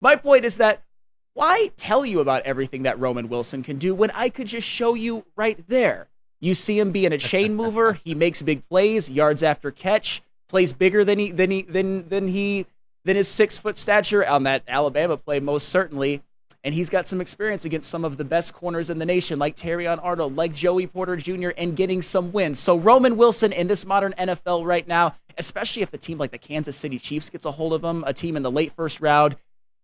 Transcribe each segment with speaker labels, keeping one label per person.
Speaker 1: My point is that why tell you about everything that Roman Wilson can do when I could just show you right there? You see him being a chain mover. He makes big plays, yards after catch, plays bigger than his 6 foot stature on that Alabama play, most certainly. And he's got some experience against some of the best corners in the nation, like Terrion Arnold, like Joey Porter Jr., and getting some wins. So Roman Wilson in this modern NFL right now, especially if a team like the Kansas City Chiefs gets a hold of him, a team in the late first round,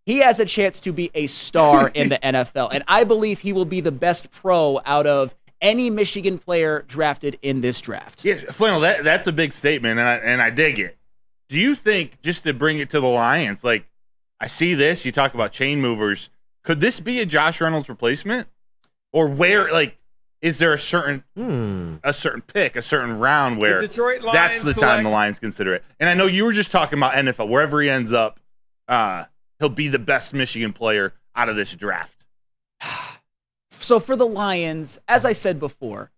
Speaker 1: he has a chance to be a star in the NFL. And I believe he will be the best pro out of any Michigan player drafted in this draft.
Speaker 2: Yeah, Flannel, that's a big statement, and I dig it. Do you think, just to bring it to the Lions, like, I see this, you talk about chain movers, could this be a Josh Reynolds replacement? Or where, like, is there a certain pick, a certain round where that's the time the Lions consider it? And I know you were just talking about NFL. Wherever he ends up, he'll be the best Michigan player out of this draft.
Speaker 1: So for the Lions, as I said before,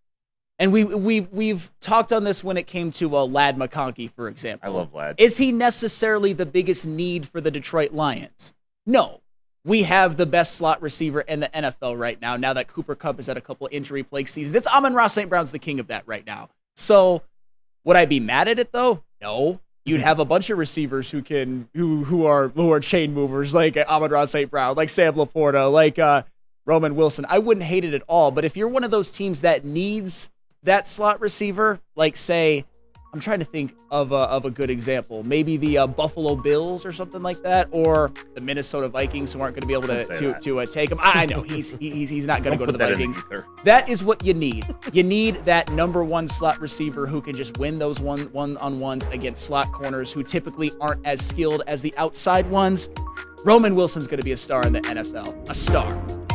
Speaker 1: and we've talked on this when it came to Ladd McConkey, for example.
Speaker 2: I love Ladd.
Speaker 1: Is he necessarily the biggest need for the Detroit Lions? No. We have the best slot receiver in the NFL right now that Cooper Kupp has had a couple injury-plagued seasons. It's Amon-Ra St. Brown's the king of that right now. So would I be mad at it, though? No. You'd have a bunch of receivers who are chain movers, like Amon-Ra St. Brown, like Sam Laporta, like Roman Wilson. I wouldn't hate it at all. But if you're one of those teams that needs that slot receiver, like, say, I'm trying to think of a good example. Maybe the Buffalo Bills or something like that, or the Minnesota Vikings, who aren't going to be able to take him. I know he's not going to go to the Vikings. That is what you need. You need that number one slot receiver who can just win those one-on-ones against slot corners who typically aren't as skilled as the outside ones. Roman Wilson's going to be a star in the NFL. A star.